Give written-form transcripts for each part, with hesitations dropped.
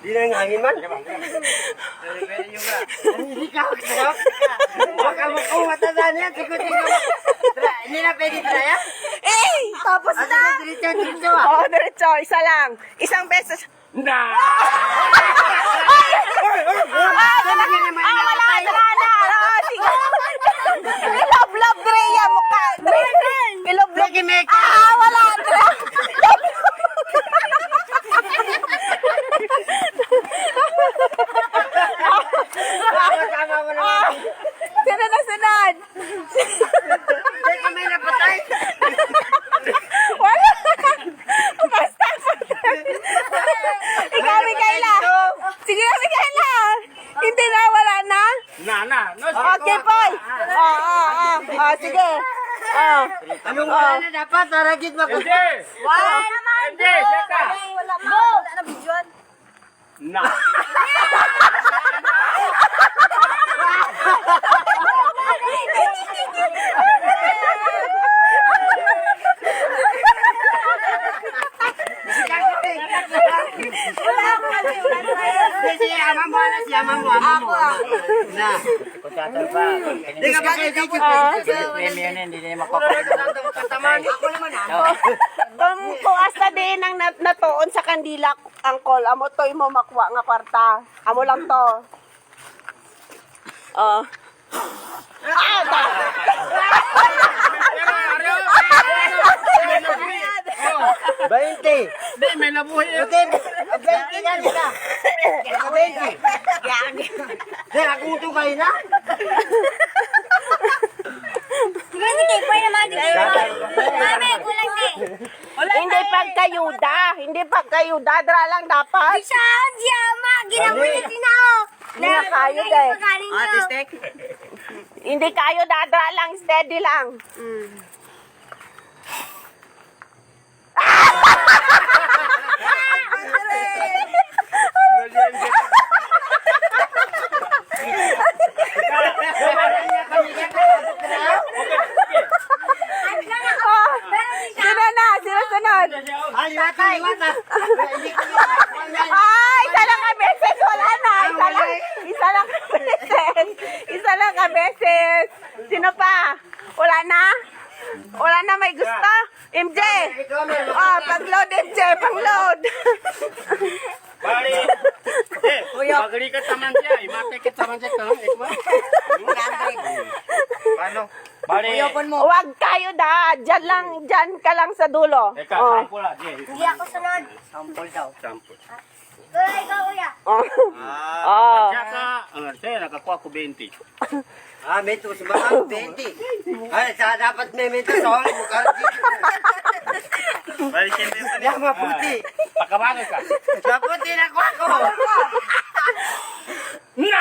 Di na yung hangin man. Hindi ka magsarap. Baka makumatanda niya. Hindi na pwede trya? Tapos na. Diretso. Oo, diretso. Isa lang. Isang beses. Na! Wala na. Sige. Ilab-lab, Drea. Mukha. Ilab-lab. Wala. Sunod. Teka, may napatay. Wala. Basta. Ikaw, Mikaela. Sige na, Mikaela. Hindi na, wala na. Okay, Paul. Sige. Anong wala na dapat? Taragit mo. Hindi! Hindi! Saka! Wala na bidyon. Na! Si ama mo. Na. Kutsatan pa. Hindi ka ba kayo dito? Premium yun, hindi na makapagod. Kung asta din ang natuon sa kandila, angkol, amo to imo makuha nga kwarta. Amo lang to. Bainte. Hindi, may nabuhay yun. Bainte ka nila. Bainte. Sir, ako ito kayo na? Hindi pagkayuda, dra lang dapat. Hindi na kayo deh. Hindi kayo dadra lang, steady lang. Sunod. Ay, tatay. Isa lang ka beses, wala na. Isa lang ka beses. Sino pa? Wala na? Wala na may gusto? MJ. Pag-load MJ, pang-load. Bali! Bagari ka taman siya. Imate ka taman siya. Paano? Bali! Huwag kayo da. Diyan ka lang sa dulo. Eka, sample lang. Hindi ako sunod. Sampol daw. Sample. Ikaw, kuya. Saka, sa'yo, nakakuha ko 20. May ito sa mga 20. Sa dapat may mento sa huli. Bukal dito. Bali, siyempre pa Yan, maputi. Pagkabagay ka. Maputi na ko ako. Na!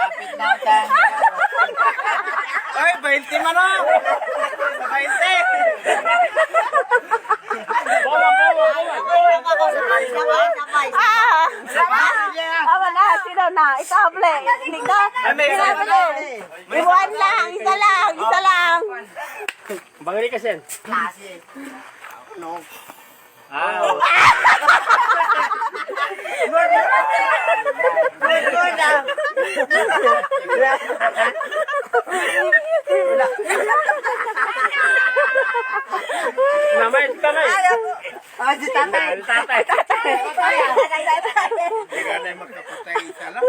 Apit na. Ay, 20 man o! 20! Bawa! Wala. Sino na? Ikaw, Ble. Hindi ka. Iwan lang. Isa lang. Bagari ka sen. No. Namay. Si tatay. Tatay. Ikaw na yung magkapatay isa lang.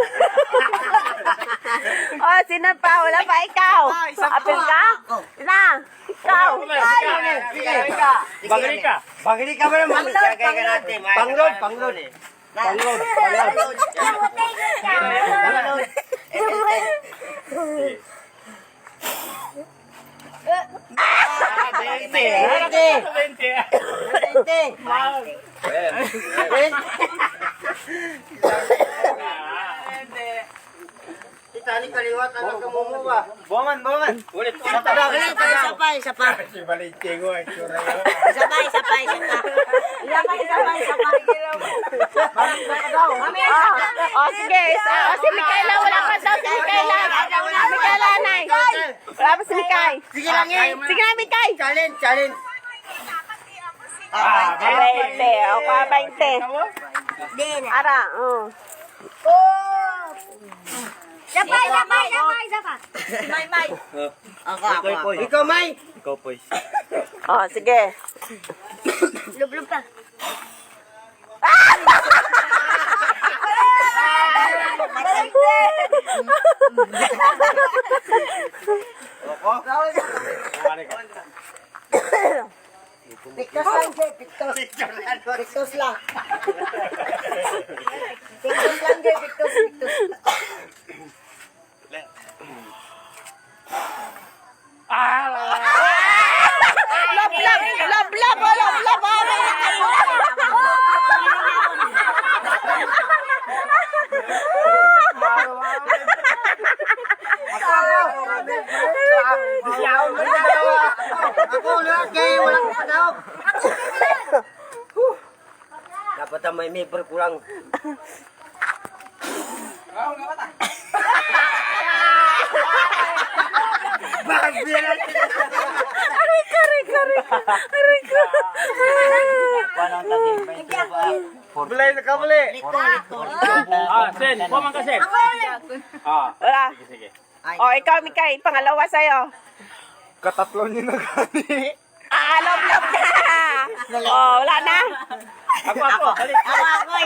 Sino pa? Wala pa ikaw. Apil ka? Na. Ikaw. Bagari ka. Bagay ka ba naman? Panglod. Itali kaliwat, anak ka mumuwa. Buwangan. Ulit. Isa pa. Si Valentingo ay sura yun. Isa pa. Sige. Si Mikaela, wala pa daw si Mikaela. Mikaela, nay. Wala pa si Mikay. Sige lang eh. Sige na, Mikay. Challenge. 20. O, ka 20. Din. Ara, Oh! Sabay. Si May. Ikaw, May. O, sige. Lublub ka. Pictos lang, Jay. Pictos. Pictos lang. Pictos lang, Jay. Pictos. Love, Ako na, Jay. Walang padaw. Dapat ang may member kulang. Bulay na ka, bulay. Sen, pumang ka, Sen. Wala. Sige. O, ikaw, Mikay, pangalawa sa'yo. Katatlo niyo na gani. Love ka. O, wala na. Ako, balik. Ako.